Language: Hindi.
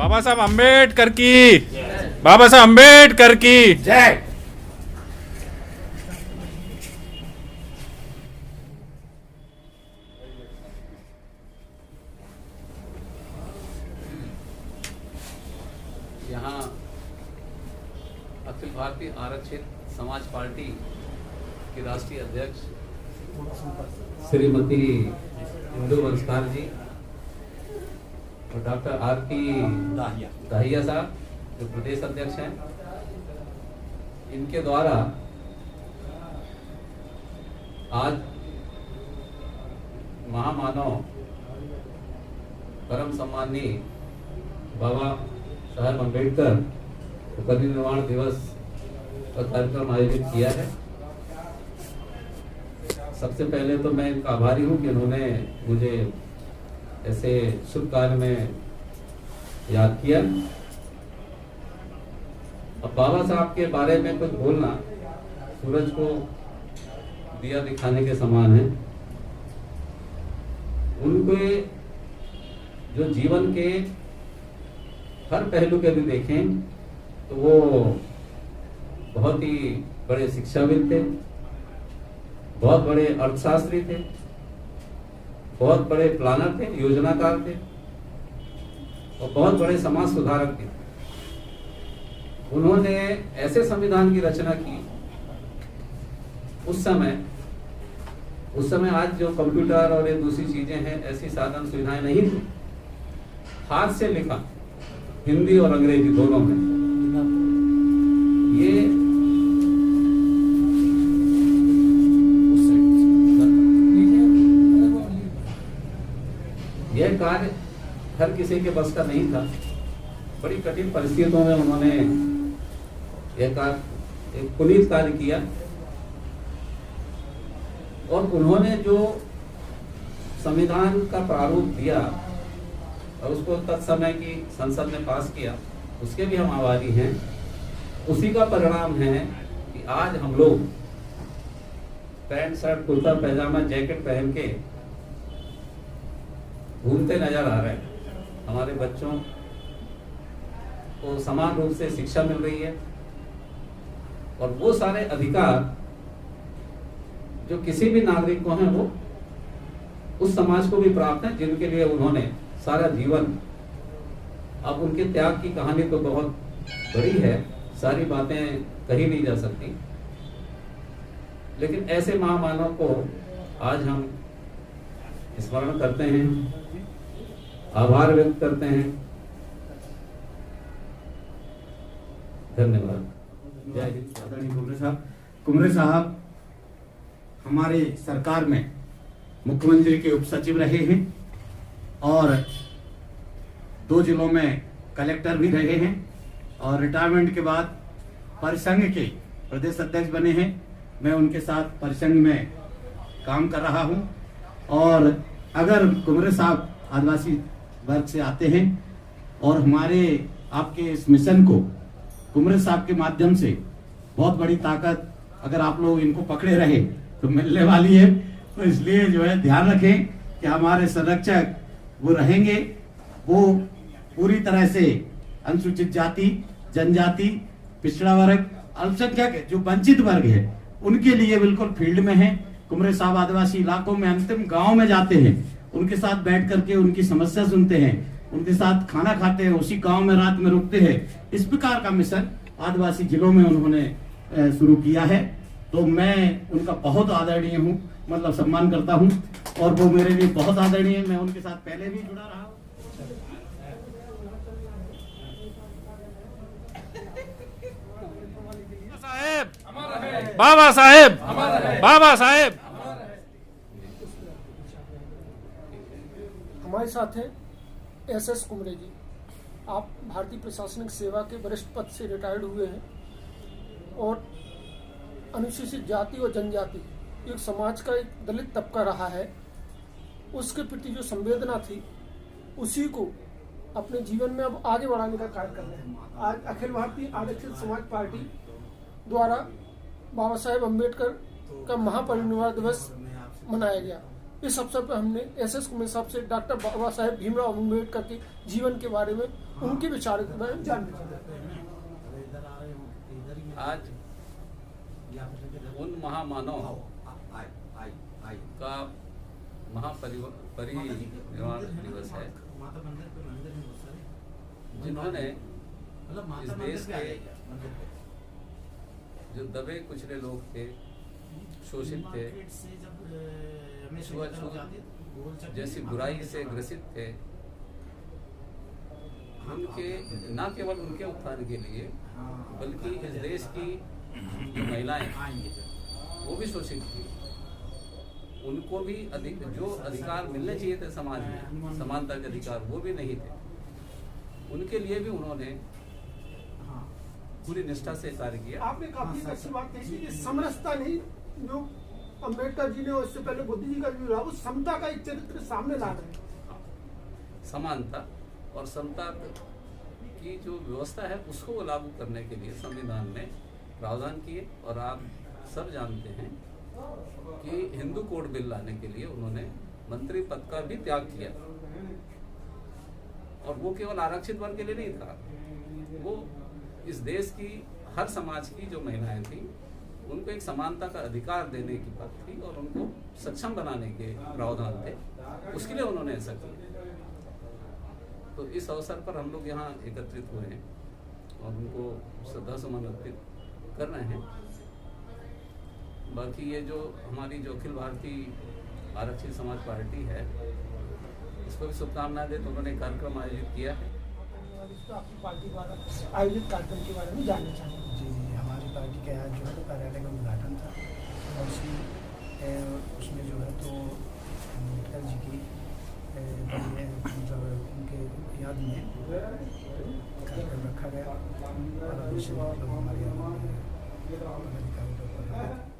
बाबा साहब अम्बेडकर की, बाबा साहब अम्बेडकर की जय। यहाँ अखिल भारतीय आरक्षित समाज पार्टी की राष्ट्रीय अध्यक्ष श्रीमती इंदु वंशकार जी और डॉक्टर आरती दाहिया साहब जो प्रदेश अध्यक्ष हैं, इनके द्वारा आज महामानव परम सम्माननीय बाबा साहब अम्बेडकर परिनिर्वाण दिवस का कार्यक्रम आयोजित किया है। सबसे पहले तो मैं इनका आभारी हूँ कि उन्होंने मुझे ऐसे शुभ कार्य में याद किया। अब बाबा साहब के बारे में कुछ बोलना सूरज को दिया दिखाने के समान है। उनके जो जीवन के हर पहलू के भी देखें तो वो बहुत ही बड़े शिक्षाविद थे, बहुत बड़े अर्थशास्त्री थे, बहुत बड़े प्लानर थे, योजनाकार थे और बहुत बड़े समाज सुधारक थे। उन्होंने ऐसे संविधान की रचना की उस समय आज जो कंप्यूटर और ये दूसरी चीजें हैं, ऐसी साधन सुविधाएं नहीं थी। हाथ से लिखा, हिंदी और अंग्रेजी दोनों में। यह कार्य हर किसी के बस का नहीं था। बड़ी कठिन परिस्थितियों में उन्होंने यह कार्य, एक पुनीत कार्य किया और उन्होंने जो संविधान का प्रारूप दिया और उसको तत्समय की संसद में पास किया, उसके भी हम आभारी हैं। उसी का परिणाम है कि आज हम लोग पैंट शर्ट कुर्ता पैजामा जैकेट पहन के घूमते नजर आ रहे हैं। हमारे बच्चों को समान रूप से शिक्षा मिल रही है और वो सारे अधिकार जो किसी भी नागरिक को हैं वो उस समाज को भी प्राप्त है जिनके लिए उन्होंने सारा जीवन, अब उनके त्याग की कहानी तो बहुत बड़ी है, सारी बातें कही नहीं जा सकती, लेकिन ऐसे महामानव को आज हम स्मरण करते हैं, आभार व्यक्त करते हैं। धन्यवाद। जय हिंद। आदरणीय कुमरे साहब हमारे सरकार में मुख्यमंत्री के उप सचिव रहे हैं और 2 जिलों में कलेक्टर भी रहे हैं और रिटायरमेंट के बाद परिसंघ के प्रदेश अध्यक्ष बने हैं। मैं उनके साथ परिसंघ में काम कर रहा हूं और अगर कुमरे साहब आदिवासी वर्ग से आते हैं और हमारे आपके इस मिशन को कुमरे साहब के माध्यम से बहुत बड़ी ताकत अगर आप लोग इनको पकड़े रहे तो मिलने वाली है। तो इसलिए जो है ध्यान रखें कि हमारे संरक्षक वो रहेंगे, वो पूरी तरह से अनुसूचित जाति, जनजाति, पिछड़ा वर्ग, अल्पसंख्यक जो वंचित वर्ग है उनके लिए बिल्कुल फील्ड में है। कुमरे साहब आदिवासी इलाकों में अंतिम गांव में जाते हैं, उनके साथ बैठ करके उनकी समस्या सुनते हैं, उनके साथ खाना खाते हैं, उसी गांव में रात में रुकते हैं। इस प्रकार का मिशन आदिवासी जिलों में उन्होंने शुरू किया है। तो मैं उनका बहुत आदरणीय हूँ, मतलब सम्मान करता हूँ और वो मेरे लिए बहुत आदरणीय है। मैं उनके साथ पहले भी जुड़ा रहा हूँ। बाबा साहेब, बाबा साहेब। हमारे साथ हैं एस कुमरे जी। आप भारतीय प्रशासनिक सेवा के वरिष्ठ पद से रिटायर्ड हुए हैं और अनुसूचित जाति और जनजाति एक समाज का एक दलित तबका रहा है, उसके प्रति जो संवेदना थी उसी को अपने जीवन में अब आगे बढ़ाने का कार्य कर रहे हैं। आज अखिल भारतीय आरक्षित समाज पार्टी द्वारा बाबा साहेब अम्बेडकर का महापरिनिर्वाण दिवस मनाया गया। इस अवसर पर हमने एसएस कुमरे साहब से डॉक्टर बाबा साहेब भीमराव अम्बेडकर के जीवन के बारे में, उनके विचारों के बारे में जानने आज उन महामानव का महापरिनिर्वाण दिवस है जिन्होंने इस देश के जो दबे कुचले लोग थे, शोषित थे, छुआछूत जैसी बुराई से ग्रसित थे, उनके न केवल उनके उत्थान के लिए बल्कि इस देश की जो महिलाएं वो भी शोषित थी, उनको भी जो अधिकार मिलने चाहिए थे समाज में, समानता के अधिकार वो भी नहीं थे, उनके लिए भी उन्होंने पूरी निष्ठा से कार्य किया। आपने काफी अच्छी बात कही कि समरसता नहीं, जो अम्बेडकर जी ने और इससे पहले बुद्ध जी का भी रहा, वो समता का एक चरित्र सामने ला रहे हैं। समानता और समता की जो व्यवस्था है उसको लागू करने के लिए संविधान में प्रावधान किए। और आप सब जानते हैं कि हिंदू कोड बिल लाने के लिए उन्होंने मंत्री पद का भी त्याग किया, और वो केवल आरक्षित वर्ग के लिए नहीं था, वो इस देश की हर समाज की जो महिलाएं थी उनको एक समानता का अधिकार देने की बात थी और उनको सक्षम बनाने के प्रावधान थे, उसके लिए उन्होंने ऐसा किया। तो इस अवसर पर हम लोग यहाँ एकत्रित हुए हैं और उनको श्रद्धा सुमन अर्पित कर रहे हैं। बाकी ये जो हमारी जो अखिल भारतीय आरक्षित समाज पार्टी है, इसको भी शुभकामनाएं देते। उन्होंने एक कार्यक्रम आयोजित किया है। आपकी पार्टी द्वारा आयोजित कार्यक्रम के बारे में जानना चाहेंगे। जी, हमारी पार्टी का आज जो है कार्यालय का उद्घाटन था और उसमें जो है तो अम्बेडकर जी की मतलब उनके याद में कार्यक्रम रखा गया और हमारे अधिकारी